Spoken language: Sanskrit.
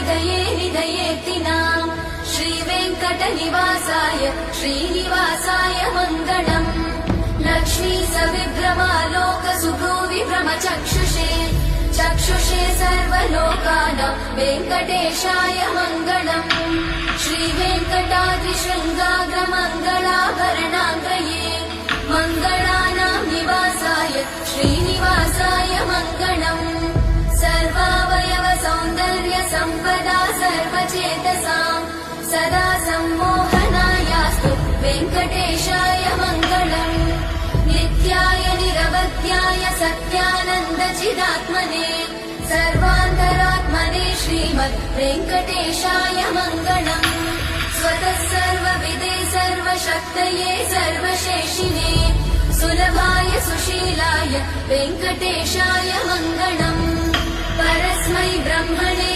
हृदये निधयेत्तिनाम् श्रीवेङ्कटनिवासाय श्रीनिवासाय मङ्गलम् लक्ष्मी सविभ्रमालोकसुभ्रूविभ्रमचक्षुषे चक्षुषे सर्वलोकानां वेङ्कटेशाय मङ्गलम् श्रीवेङ्कटाद्रिशृङ्गाग्रमङ्गलाभरणाङ्गये मङ्गलानां निवासाय श्रीनिवासाय मङ्गलम् सर्वावयव सौन्दर्य सम्पदा सर्वचेतसां सदा सम्मोहनायास्तु वेङ्कटेशाय मङ्गलम् नित्याय निरवध्याय सत्यानन्दचिदात्मने सर्वान्तरात्मने श्रीमद् वेङ्कटेशाय मङ्गलम् स्वतः सर्वविदे सर्वशक्तये सर्वशेषिने सुलभाय सुशीलाय वेङ्कटेशाय मङ्गलम् परस्मै ब्रह्मणे